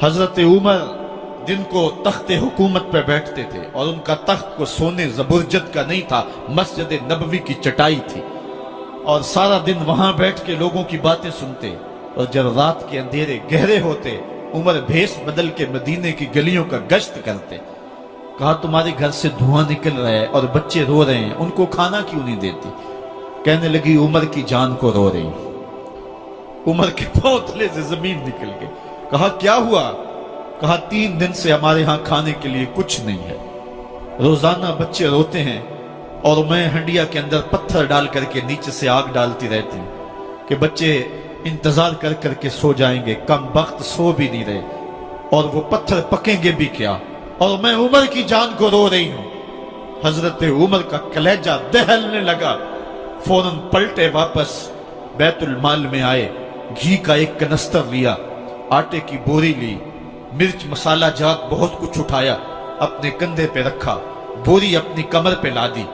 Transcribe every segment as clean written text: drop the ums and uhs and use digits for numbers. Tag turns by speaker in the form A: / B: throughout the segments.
A: حضرت عمر दिन को तख्त हुकूमत पे बैठते थे और उनका तख्त को सोने जबरजद का नहीं था, मस्जिद नबवी की चटाई थी और सारा दिन वहां बैठ के लोगों की बातें सुनते। और जब रात के अंधेरे गहरे होते उमर भेष बदल के मदीने की गलियों का गश्त करते। कहा तुम्हारे घर से धुआं निकल रहा है और बच्चे रो रहे हैं, उनको खाना क्यों नहीं देती? कहने लगी उमर की जान को रो रही। उमर के पांव तले से जमीन निकल गई। कहा क्या हुआ? कहा 3 दिन से हमारे यहां खाने के लिए कुछ नहीं है, रोजाना बच्चे रोते हैं और मैं हंडिया के अंदर पत्थर डाल करके नीचे से आग डालती रहती हूं कि बच्चे इंतजार कर करके सो जाएंगे, कम वक्त सो भी नहीं रहे और वो पत्थर पकेंगे भी क्या, और मैं उमर की जान को रो रही हूं। हजरत उमर का कलेजा दहलने लगा। फौरन पलटे, वापस बैतुल माल में आए, घी का एक कनस्तर लिया, आटे की बोरी ली, मिर्च मसाला जात बहुत कुछ उठाया, अपने कंधे पे रखा, बोरी अपनी कमर पे लादी।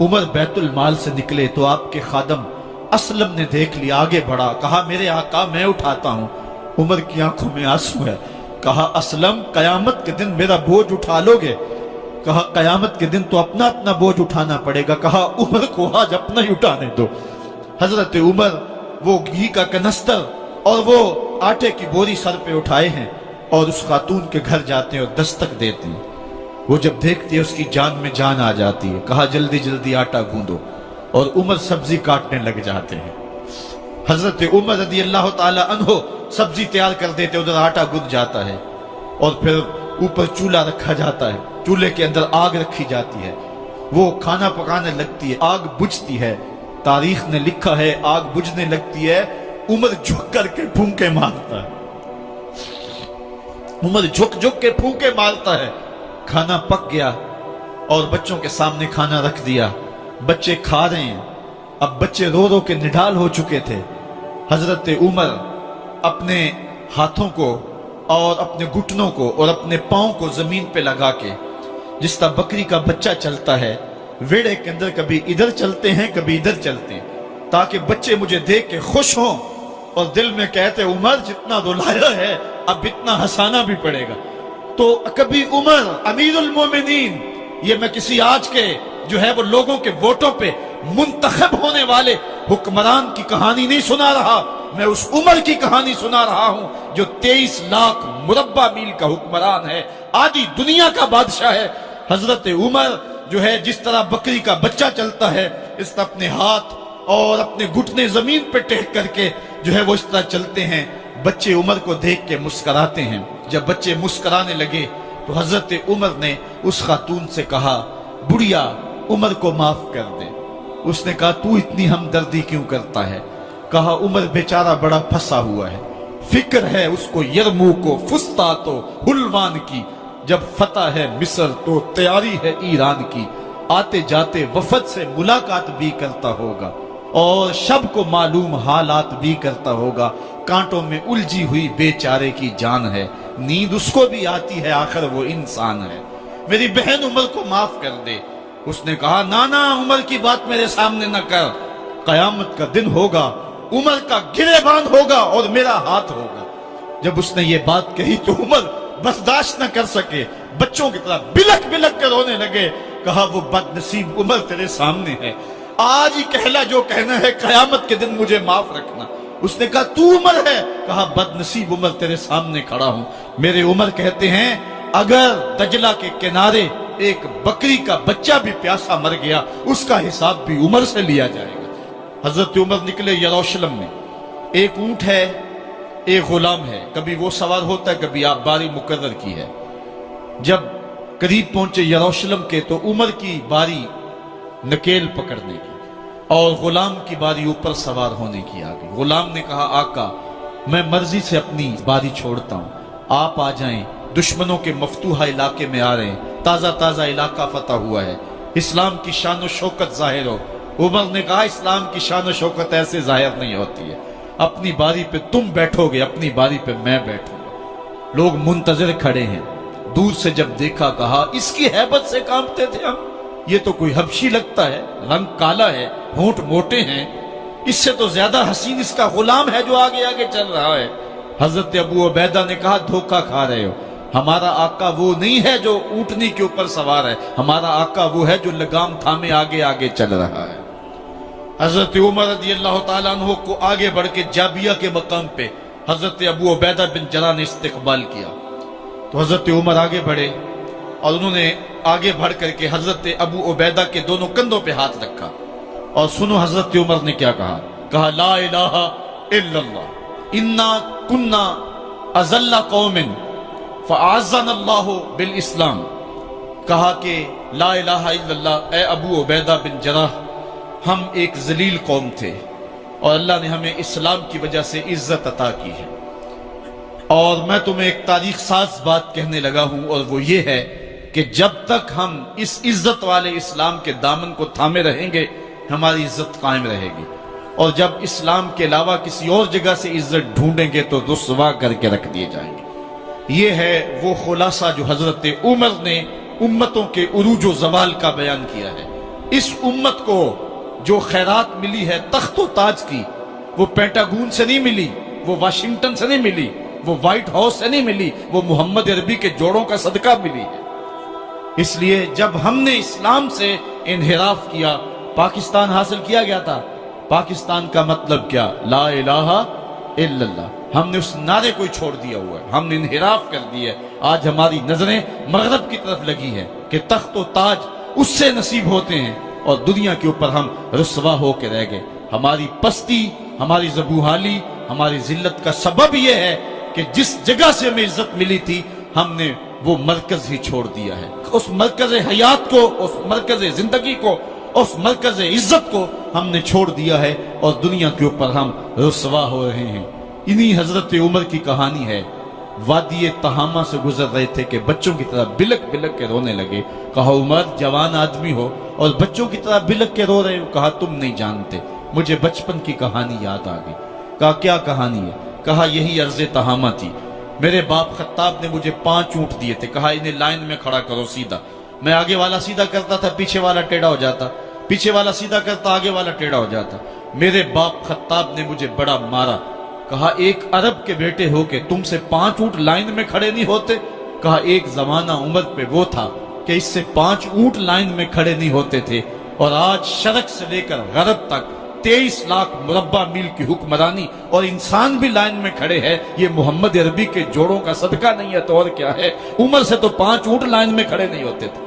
A: उमर बैतुल माल से निकले तो आपके खादम असलम ने देख लिया, आगे बढ़ा, कहा मेरे आका मैं उठाता हूं। उमर की आंखों में आंसू है। कहा असलम कयामत के दिन मेरा बोझ उठा लोगे? कहा कयामत के दिन तो अपना अपना बोझ उठाना पड़ेगा। कहा उमर को आज अपना ही उठाने दो। हजरत उमर वो घी का कनस्तर और वो आटे की बोरी सर पे उठाए हैं और उस खातून के घर जाते हैं और दस्तक देते हैं। वो जब देखती है उसकी जान में जान आ जाती है। कहा जल्दी जल्दी आटा गूंदो, और उमर सब्जी काटने लग जाते हैं। हजरत उमर रज़ी अल्लाह ताला अन्हो सब्जी तैयार कर देते, उधर आटा गूंद जाता है और फिर ऊपर चूल्हा रखा जाता है, चूल्हे के अंदर आग रखी जाती है, वो खाना पकाने लगती है, आग बुझती है। तारीख ने लिखा है आग बुझने लगती है, उमर झुक करके फूंके मारता है। उमर झुक झुक के फूंके मारता है। खाना पक गया और बच्चों के सामने खाना रख दिया, बच्चे खा रहे हैं। अब बच्चे रो रो के निढाल हो चुके थे। हजरत उमर अपने हाथों को और अपने घुटनों को और अपने पांव को जमीन पे लगा के, जिस तरह बकरी का बच्चा चलता है वेड़े के अंदर, कभी इधर चलते हैं कभी इधर चलते हैं, ताकि बच्चे मुझे देख के खुश हों और दिल में कहते उमर जितना रुलाया है अब इतना हंसाना भी पड़ेगा। तो कभी उमर अमीरुल मोमिनीन, ये मैं किसी आज के जो है वो लोगों के वोटों पे मुंतखब होने वाले हुक्मरान की कहानी नहीं सुना रहा, मैं उस उमर की कहानी सुना रहा हूं जो 23 लाख मुरब्बा मील का हुक्मरान है, आधी दुनिया का बादशाह है। हजरत उमर जो है जिस तरह बकरी का बच्चा चलता है, इस तरह अपने हाथ और अपने घुटने जमीन पे टेक करके जो है वो इस तरह चलते हैं। बच्चे उमर को देख के मुस्कुराते हैं। जब बच्चे मुस्कुराने लगे तो हजरत उमर ने उस खातून से कहा बुढ़िया उमर को माफ कर दे। उसने कहा तू इतनी हमदर्दी क्यों करता है? कहा उमर बेचारा बड़ा फंसा हुआ है, फिक्र है उसको यरमूक को, फुस्तात हुलवान की, जब फतह है मिस्र तो तैयारी है ईरान की, आते जाते वफद से मुलाकात भी करता होगा और शब को मालूम हालात भी करता होगा, कांटों में उलझी हुई बेचारे की जान है, नींद उसको भी आती है, आखिर वो इंसान है, मेरी बहन उमर को माफ कर दे। उसने कहा नाना उमर की बात मेरे सामने न कर, कयामत का दिन होगा, उमर का गिरेबान होगा और मेरा हाथ होगा। जब उसने ये बात कही तो उमर बर्दाश्त न कर सके, बच्चों की तरह बिलक बिलक कर रोने लगे। कहा वो बदनसीब उमर तेरे सामने है, आज ही कहला जो कहना है, कयामत के दिन मुझे माफ रखना। उसने कहा तू उमर है? कहा बदनसीब उमर तेरे सामने खड़ा हूं। मेरे उमर कहते हैं अगर दजला के किनारे एक बकरी का बच्चा भी प्यासा मर गया उसका हिसाब भी उमर से लिया जाएगा। हजरत उमर निकले यरूशलेम में, एक ऊंट है एक गुलाम है, कभी वो सवार होता है कभी आप बारी मुकर्रर की है। जब करीब पहुंचे यरूशलेम के तो उमर की बारी नकेल पकड़ने की और गुलाम की बारी ऊपर सवार होने की आ गई। गुलाम ने कहा आका मैं मर्जी से अपनी बारी छोड़ता हूं, आप आ जाएं, दुश्मनों के मफतूहा इलाके में आ रहे हैं, ताजा ताजा इलाका फतह हुआ है, इस्लाम की शान और शौकत जाहिर हो। उमर ने कहा इस्लाम की शान और शौकत ऐसे जाहिर नहीं होती है, अपनी बारी पे तुम बैठोगे, अपनी बारी पे मैं बैठूंगा। लोग मुंतजर खड़े हैं, दूर से जब देखा कहा इसकी हैबत से कांपते थे हम, ये तो कोई हबशी लगता है, रंग काला है, होंठ मोटे हैं, इससे तो ज्यादा हसीन इसका गुलाम है जो आगे आगे चल रहा है। حضرت ابو عبیدہ نے کہا دھوکہ کھا رہے ہو، ہمارا آقا وہ نہیں ہے جو اونٹنی کے اوپر سوار ہے، ہمارا آقا وہ ہے جو لگام تھامے آگے آگے چل رہا ہے۔ حضرت عمر رضی اللہ تعالیٰ عنہ کو آگے بڑھ کے جابیہ کے مقام پہ حضرت ابو عبیدہ بن جراح نے استقبال کیا، تو حضرت عمر آگے بڑھے اور انہوں نے آگے بڑھ کر کے حضرت ابو عبیدہ کے دونوں کندھوں پہ ہاتھ رکھا، اور سنو حضرت عمر نے کیا کہا، کہا لا الہ الا اللہ انا کنا اذل قوم فاعزنا اللہ بالاسلام، کہا کہ لا الہ الا اللہ، اے ابو عبیدہ بن جراح، ہم ایک ذلیل قوم تھے اور اللہ نے ہمیں اسلام کی وجہ سے عزت عطا کی ہے۔ اور میں تمہیں ایک تاریخ ساز بات کہنے لگا ہوں، اور وہ یہ ہے کہ جب تک ہم اس عزت والے اسلام کے دامن کو تھامے رہیں گے ہماری عزت قائم رہے گی، اور جب اسلام کے علاوہ کسی اور جگہ سے عزت ڈھونڈیں گے تو رسوا کر کے رکھ دیے جائیں گے۔ یہ ہے وہ خلاصہ جو حضرت عمر نے امتوں کے عروج و زوال کا بیان کیا ہے۔ اس امت کو جو خیرات ملی ہے تخت و تاج کی، وہ پینٹاگون سے نہیں ملی، وہ واشنگٹن سے نہیں ملی، وہ وائٹ ہاؤس سے نہیں ملی، وہ محمد عربی کے جوڑوں کا صدقہ ملی ہے۔ اس لیے جب ہم نے اسلام سے انحراف کیا، پاکستان حاصل کیا گیا تھا، پاکستان کا مطلب کیا؟ لا الہ الا اللہ۔ ہم نے اس نعرے کو چھوڑ دیا ہوا ہے، ہم نے انحراف کر دیا ہے۔ آج ہماری نظریں مغرب کی طرف لگی ہیں کہ تخت و تاج اس سے نصیب ہوتے ہیں، اور دنیا کے اوپر ہم رسوا ہو کے رہ گئے۔ ہماری پستی، ہماری زبوحالی، ہماری ذلت کا سبب یہ ہے کہ جس جگہ سے ہمیں عزت ملی تھی ہم نے وہ مرکز ہی چھوڑ دیا ہے۔ اس مرکز حیات کو، اس مرکز زندگی کو، اس مرکز عزت کو ہم نے چھوڑ دیا ہے، اور دنیا کے اوپر ہم رسوا ہو رہے ہیں۔ انہی حضرت عمر کی کہانی ہے۔ وادی تہامہ سے گزر رہے تھے کہ بچوں کی طرح بلک بلک کے رونے لگے۔ کہا عمر جوان آدمی ہو اور بچوں کی طرح بلک کے رو رہے ہو؟ کہا تم نہیں جانتے، مجھے بچپن کی کہانی یاد آ گئی۔ کہا کیا کہانی ہے؟ کہا یہی عرض تہامہ تھی، میرے باپ خطاب نے مجھے 5 اونٹ دیے تھے، کہا انہیں لائن میں کھڑا کرو سیدھا۔ میں آگے والا سیدھا کرتا تھا، پیچھے والا ٹیڑھا ہو جاتا، پیچھے والا سیدھا کرتا، آگے والا ٹیڑھا ہو جاتا۔ میرے باپ خطاب نے مجھے بڑا مارا۔ کہا ایک عرب کے بیٹے ہو کہ تم سے 5 اونٹ لائن میں کھڑے نہیں ہوتے؟ کہا ایک زمانہ عمر پہ وہ تھا کہ اس سے 5 اونٹ لائن میں کھڑے نہیں ہوتے تھے، اور آج شرق سے لے کر غرب تک 23 لاکھ مربع میل کی حکمرانی، اور انسان بھی لائن میں کھڑے ہیں۔ یہ محمد عربی کے جوڑوں کا صدقہ نہیں ہے تو اور کیا ہے؟ عمر سے تو 5 اونٹ لائن میں کھڑے نہیں ہوتے تھے۔